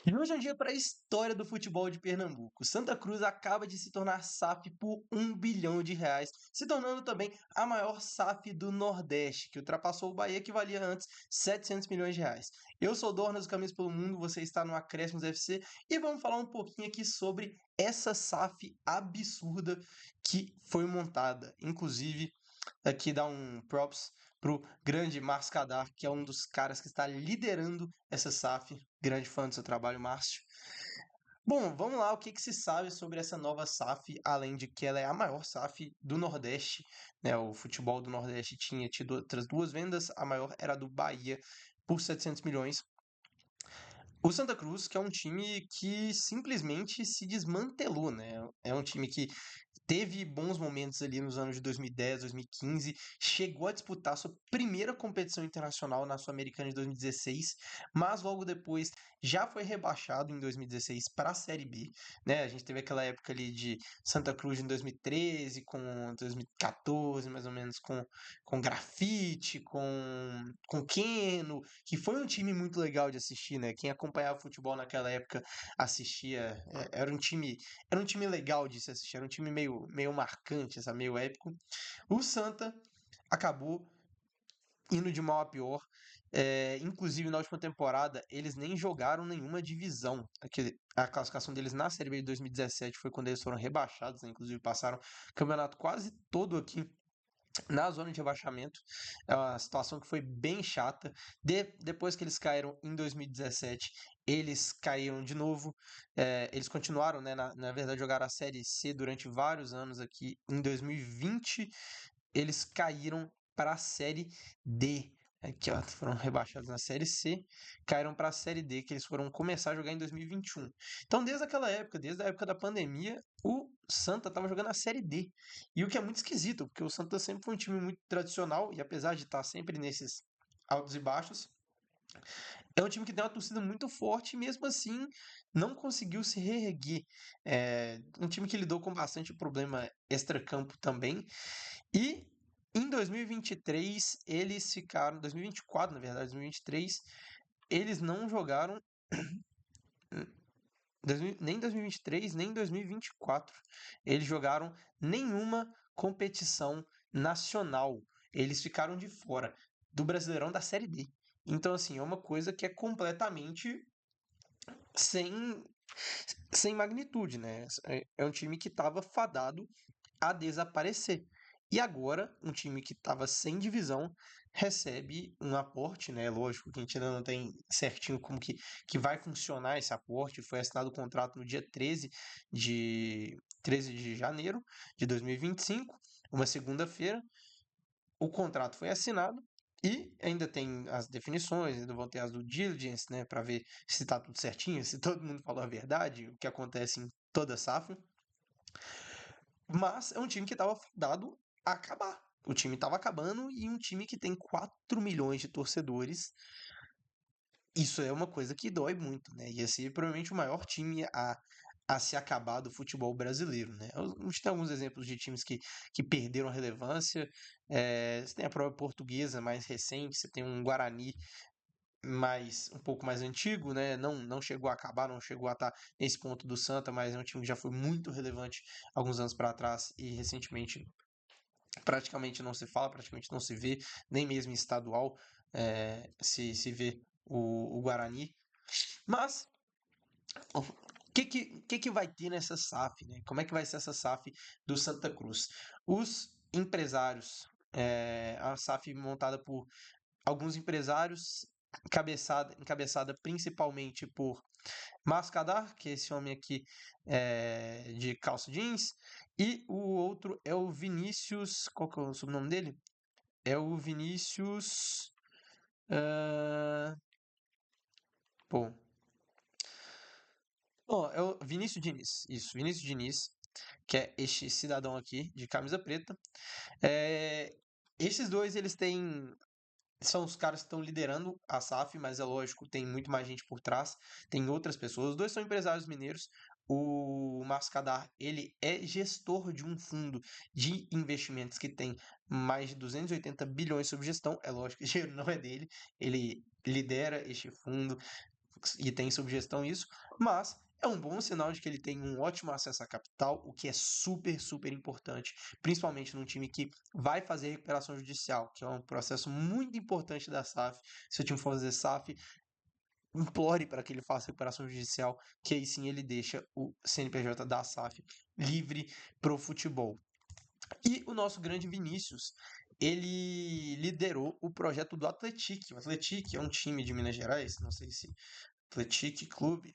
E hoje é um dia para a história do futebol de Pernambuco. Santa Cruz acaba de se tornar SAF por R$ 1 bilhão, se tornando também a maior SAF do Nordeste, que ultrapassou o Bahia, que valia antes R$ 700 milhões. Eu sou Dornas do Caminhos pelo Mundo, você está no Acréscimos FC e vamos falar um pouquinho aqui sobre essa SAF absurda que foi montada. Inclusive, aqui dá um props pro grande Márcio Kadar, que é um dos caras que está liderando essa SAF. Grande fã do seu trabalho, Márcio. Bom, vamos lá, o que se sabe sobre essa nova SAF, além de que ela é a maior SAF do Nordeste, né? O futebol do Nordeste tinha tido outras duas vendas, a maior era a do Bahia, por 700 milhões. O Santa Cruz, que é um time que simplesmente se desmantelou, né? É um time que teve bons momentos ali nos anos de 2010, 2015, chegou a disputar sua primeira competição internacional na Sul-Americana de 2016, mas logo depois já foi rebaixado em 2016 para a Série B, né? A gente teve aquela época ali de Santa Cruz em 2013, com 2014, mais ou menos, com Grafite, com Keno, que foi um time muito legal de assistir, né? Quem acompanhava futebol naquela época assistia, era um time legal de se assistir, era um time meio marcante, sabe? Meio épico. O Santa acabou indo de mal a pior. Inclusive, na última temporada, eles nem jogaram nenhuma divisão. A classificação deles na Série B de 2017 foi quando eles foram rebaixados, né? Inclusive, passaram o campeonato quase todo aqui na zona de rebaixamento. É uma situação que foi bem chata. Depois que eles caíram em 2017, eles caíram de novo. Eles continuaram, né, na verdade, jogaram a Série C durante vários anos aqui. Em 2020, eles caíram para a Série D. Aqui, ó, foram rebaixados na Série C, caíram para a Série D, que eles foram começar a jogar em 2021. Então, desde aquela época, desde a época da pandemia, o Santa estava jogando a Série D. E o que é muito esquisito, porque o Santa sempre foi um time muito tradicional, e apesar de estar sempre nesses altos e baixos, é um time que tem uma torcida muito forte e mesmo assim não conseguiu se reerguer. É um time que lidou com bastante problema extracampo também. E em 2023 eles ficaram, 2024 na verdade, 2023, eles não jogaram nem 2023, nem 2024. Eles jogaram nenhuma competição nacional. Eles ficaram de fora do Brasileirão da Série D. Então, assim, é uma coisa que é completamente sem, sem magnitude, né? É um time que estava fadado a desaparecer. E agora, um time que estava sem divisão recebe um aporte, né? Lógico que a gente ainda não tem certinho como que vai funcionar esse aporte. Foi assinado o contrato no dia 13 de janeiro de 2025, uma segunda-feira. O contrato foi assinado e ainda tem as definições, ainda vão ter as do diligence, né? Para ver se está tudo certinho, se todo mundo falou a verdade, o que acontece em toda safra. Mas é um time que estava dado a acabar. O time estava acabando e um time que tem 4 milhões de torcedores, isso é uma coisa que dói muito, né? Ia ser provavelmente o maior time a se acabar do futebol brasileiro, né? A gente tem alguns exemplos de times que perderam a relevância. Você tem a própria Portuguesa mais recente, você tem um Guarani um pouco mais antigo, né? Não chegou a acabar, não chegou a estar nesse ponto do Santa, mas é um time que já foi muito relevante alguns anos para trás e recentemente praticamente não se fala, praticamente não se vê, nem mesmo em estadual se vê o Guarani. Mas o que vai ter nessa SAF, né? Como é que vai ser essa SAF do Santa Cruz? Os empresários, a SAF montada por alguns empresários, encabeçada principalmente por Mascadar, que é esse homem aqui de calça jeans, e o outro é o Vinícius. Qual que é o sobrenome dele? É o Vinícius. ah, pô. Bom, é o Vinícius Diniz. Isso, Vinícius Diniz, que é este cidadão aqui de camisa preta. É, esses dois, eles têm. São os caras que estão liderando a SAF, mas é lógico, tem muito mais gente por trás, tem outras pessoas. Os dois são empresários mineiros. O Mascadar, ele é gestor de um fundo de investimentos que tem mais de 280 bilhões sob gestão. É lógico que o dinheiro não é dele, ele lidera este fundo, e tem sob gestão isso, mas é um bom sinal de que ele tem um ótimo acesso à capital, o que é super, super importante, principalmente num time que vai fazer recuperação judicial, que é um processo muito importante da SAF. Se o time for fazer SAF, implore para que ele faça recuperação judicial, que aí sim ele deixa o CNPJ da SAF livre para o futebol. E o nosso grande Vinícius, ele liderou o projeto do Atlético. O Atlético é um time de Minas Gerais, não sei se Atlético Clube,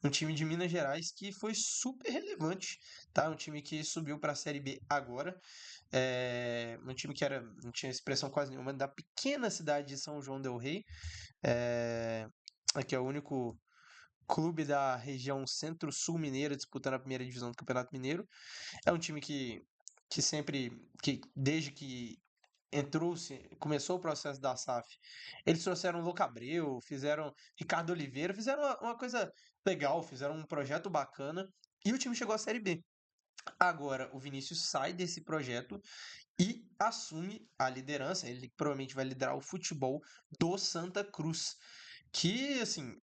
um time de Minas Gerais que foi super relevante, tá? Um time que subiu para a Série B agora, um time que não tinha expressão quase nenhuma, da pequena cidade de São João del Rei, é, que é o único clube da região centro-sul mineira disputando a primeira divisão do Campeonato Mineiro. É um time que sempre, que desde que começou o processo da SAF, eles trouxeram o Louco Abreu, fizeram Ricardo Oliveira, fizeram uma coisa legal, fizeram um projeto bacana e o time chegou à Série B. Agora o Vinícius sai desse projeto e assume a liderança, ele provavelmente vai liderar o futebol do Santa Cruz, que, assim,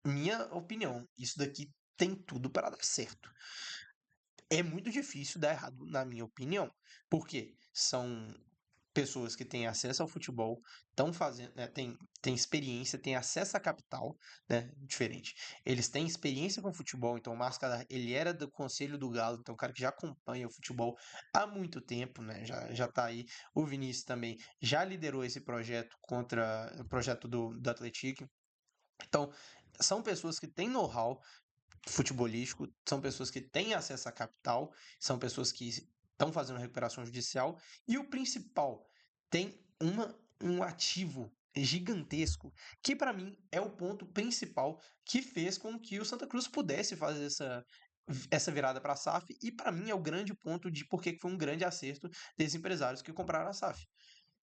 minha opinião, isso daqui tem tudo para dar certo. É muito difícil dar errado, na minha opinião, porque são pessoas que têm acesso ao futebol, estão fazendo, né, têm experiência, têm acesso à capital, né, diferente. Eles têm experiência com futebol, então o Máscara, ele era do Conselho do Galo, então é um cara que já acompanha o futebol há muito tempo, né, já tá aí. O Vinícius também já liderou esse projeto contra o projeto do Atlético. Então, são pessoas que têm know-how futebolístico, são pessoas que têm acesso à capital, são pessoas que estão fazendo recuperação judicial e o principal, tem um ativo gigantesco, que para mim é o ponto principal que fez com que o Santa Cruz pudesse fazer essa virada para a SAF e para mim é o grande ponto de por que foi um grande acerto desses empresários que compraram a SAF.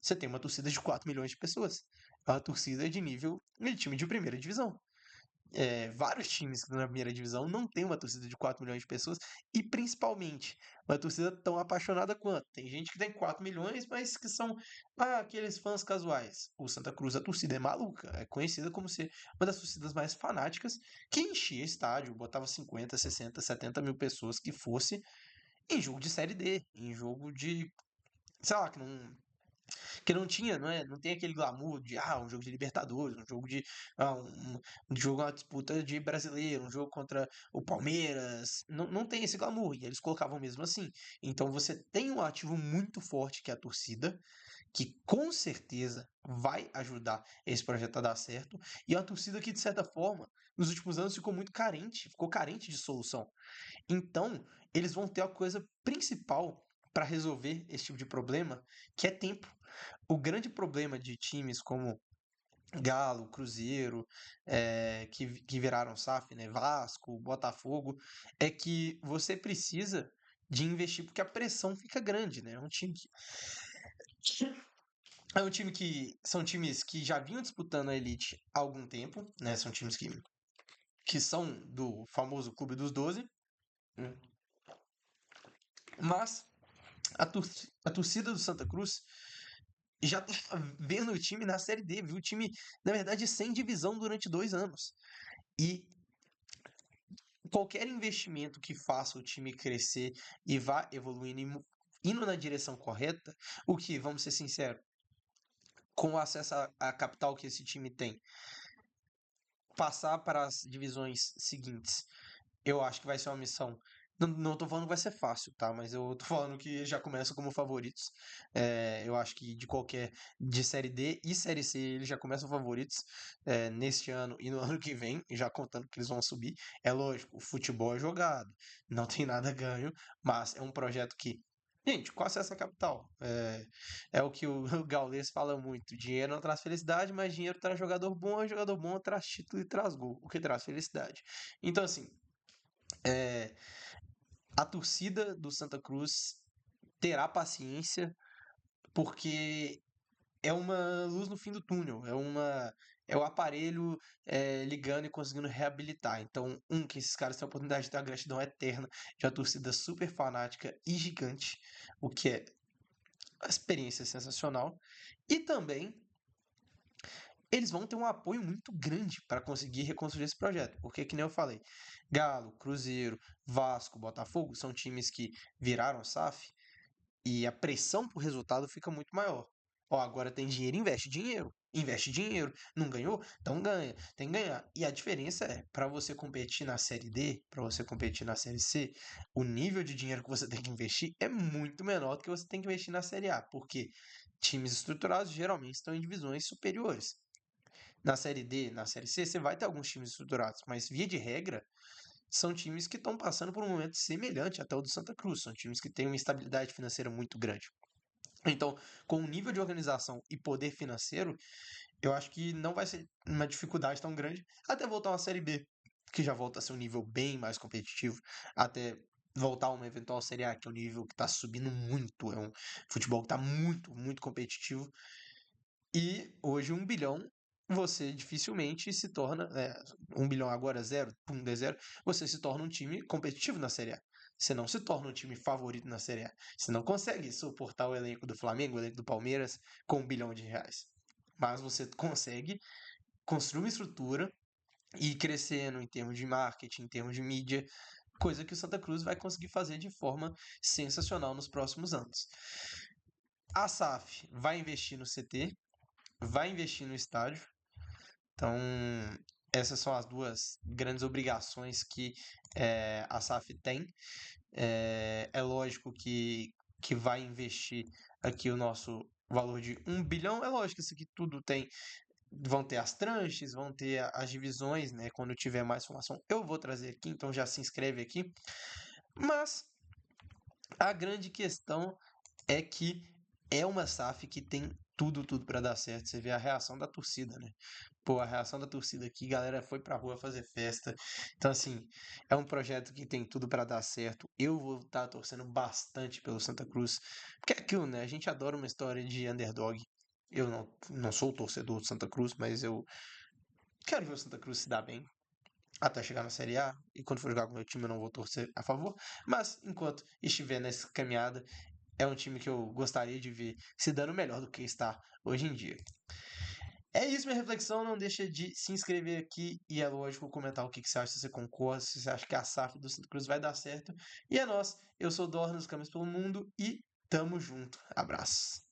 Você tem uma torcida de 4 milhões de pessoas. É uma torcida de nível de time de primeira divisão. Vários times na primeira divisão não tem uma torcida de 4 milhões de pessoas e principalmente uma torcida tão apaixonada quanto. Tem gente que tem 4 milhões, mas que são aqueles fãs casuais. O Santa Cruz, a torcida é maluca, é conhecida como ser uma das torcidas mais fanáticas, que enchia estádio, botava 50, 60, 70 mil pessoas que fosse em jogo de Série D, em jogo de, sei lá, que não tinha, não tem aquele glamour de um jogo de Libertadores, um jogo de um jogo, uma disputa de brasileiro, um jogo contra o Palmeiras, não tem esse glamour, e eles colocavam mesmo assim. Então você tem um ativo muito forte que é a torcida, que com certeza vai ajudar esse projeto a dar certo, e é uma torcida que, de certa forma, nos últimos anos ficou carente de solução. Então, eles vão ter a coisa principal para resolver esse tipo de problema, que é tempo. O grande problema de times como Galo, Cruzeiro, que viraram SAF, né, Vasco, Botafogo, é que você precisa de investir porque a pressão fica grande, né? São times que já vinham disputando a elite há algum tempo, né? São times que são do famoso Clube dos 12, né? Mas a torcida do Santa Cruz já tá vendo o time na Série D, viu o time, na verdade, sem divisão durante 2 anos. E qualquer investimento que faça o time crescer e vá evoluindo indo na direção correta, o que, vamos ser sinceros, com o acesso à capital que esse time tem, passar para as divisões seguintes, eu acho que vai ser uma missão. Não tô falando que vai ser fácil, tá? Mas eu tô falando que já começa como favoritos. Eu acho que de Série D e Série C, eles já começam favoritos neste ano e no ano que vem, já contando que eles vão subir. É lógico, o futebol é jogado, não tem nada ganho, mas é um projeto que. Gente, com acesso à capital. É o que o, o Gaules fala muito. Dinheiro não traz felicidade, mas dinheiro traz jogador bom, e jogador bom traz título e traz gol, o que traz felicidade. Então, assim, é, a torcida do Santa Cruz terá paciência, porque é uma luz no fim do túnel, é o aparelho ligando e conseguindo reabilitar. Então, que esses caras têm a oportunidade de ter uma gratidão eterna de uma torcida super fanática e gigante, o que é uma experiência sensacional. E também eles vão ter um apoio muito grande para conseguir reconstruir esse projeto. Porque, que nem eu falei, Galo, Cruzeiro, Vasco, Botafogo são times que viraram SAF e a pressão por resultado fica muito maior. Ó, agora tem dinheiro, investe dinheiro. Investe dinheiro. Não ganhou? Então ganha. Tem que ganhar. E a diferença é, para você competir na Série D, para você competir na Série C, o nível de dinheiro que você tem que investir é muito menor do que você tem que investir na Série A. Porque times estruturados geralmente estão em divisões superiores. Na Série D, na Série C, você vai ter alguns times estruturados, mas via de regra, são times que estão passando por um momento semelhante até o do Santa Cruz. São times que têm uma estabilidade financeira muito grande. Então, com o nível de organização e poder financeiro, eu acho que não vai ser uma dificuldade tão grande até voltar uma Série B, que já volta a ser um nível bem mais competitivo, até voltar a uma eventual Série A, que é um nível que está subindo muito, é um futebol que está muito, muito competitivo. E hoje 1 bilhão você dificilmente se torna, 1 bilhão agora zero, pum, é zero, você se torna um time competitivo na Série A. Você não se torna um time favorito na Série A. Você não consegue suportar o elenco do Flamengo, o elenco do Palmeiras com R$ 1 bilhão. Mas você consegue construir uma estrutura e ir crescendo em termos de marketing, em termos de mídia, coisa que o Santa Cruz vai conseguir fazer de forma sensacional nos próximos anos. A SAF vai investir no CT, vai investir no estádio. Então, essas são as duas grandes obrigações que a SAF tem. É lógico que vai investir aqui o nosso valor de 1 bilhão. É lógico que isso aqui tudo tem. Vão ter as tranches, vão ter as divisões, né? Quando eu tiver mais informação, eu vou trazer aqui, então já se inscreve aqui. Mas a grande questão é que é uma SAF que tem tudo, tudo para dar certo. Você vê a reação da torcida, né? Pô, a reação da torcida aqui, galera foi pra rua fazer festa. Então, assim, é um projeto que tem tudo para dar certo. Eu vou estar torcendo bastante pelo Santa Cruz. Porque é aquilo, né? A gente adora uma história de underdog. Eu não sou torcedor do Santa Cruz, mas eu quero ver o Santa Cruz se dar bem até chegar na Série A. E quando for jogar com o meu time, eu não vou torcer a favor. Mas enquanto estiver nessa caminhada, é um time que eu gostaria de ver se dando melhor do que está hoje em dia. É isso, minha reflexão. Não deixa de se inscrever aqui e, é lógico, comentar o que você acha, se você concorda, se você acha que a SAF do Santa Cruz vai dar certo. E é nós. Eu sou o Dorna dos Caminhos pelo Mundo e tamo junto. Abraço.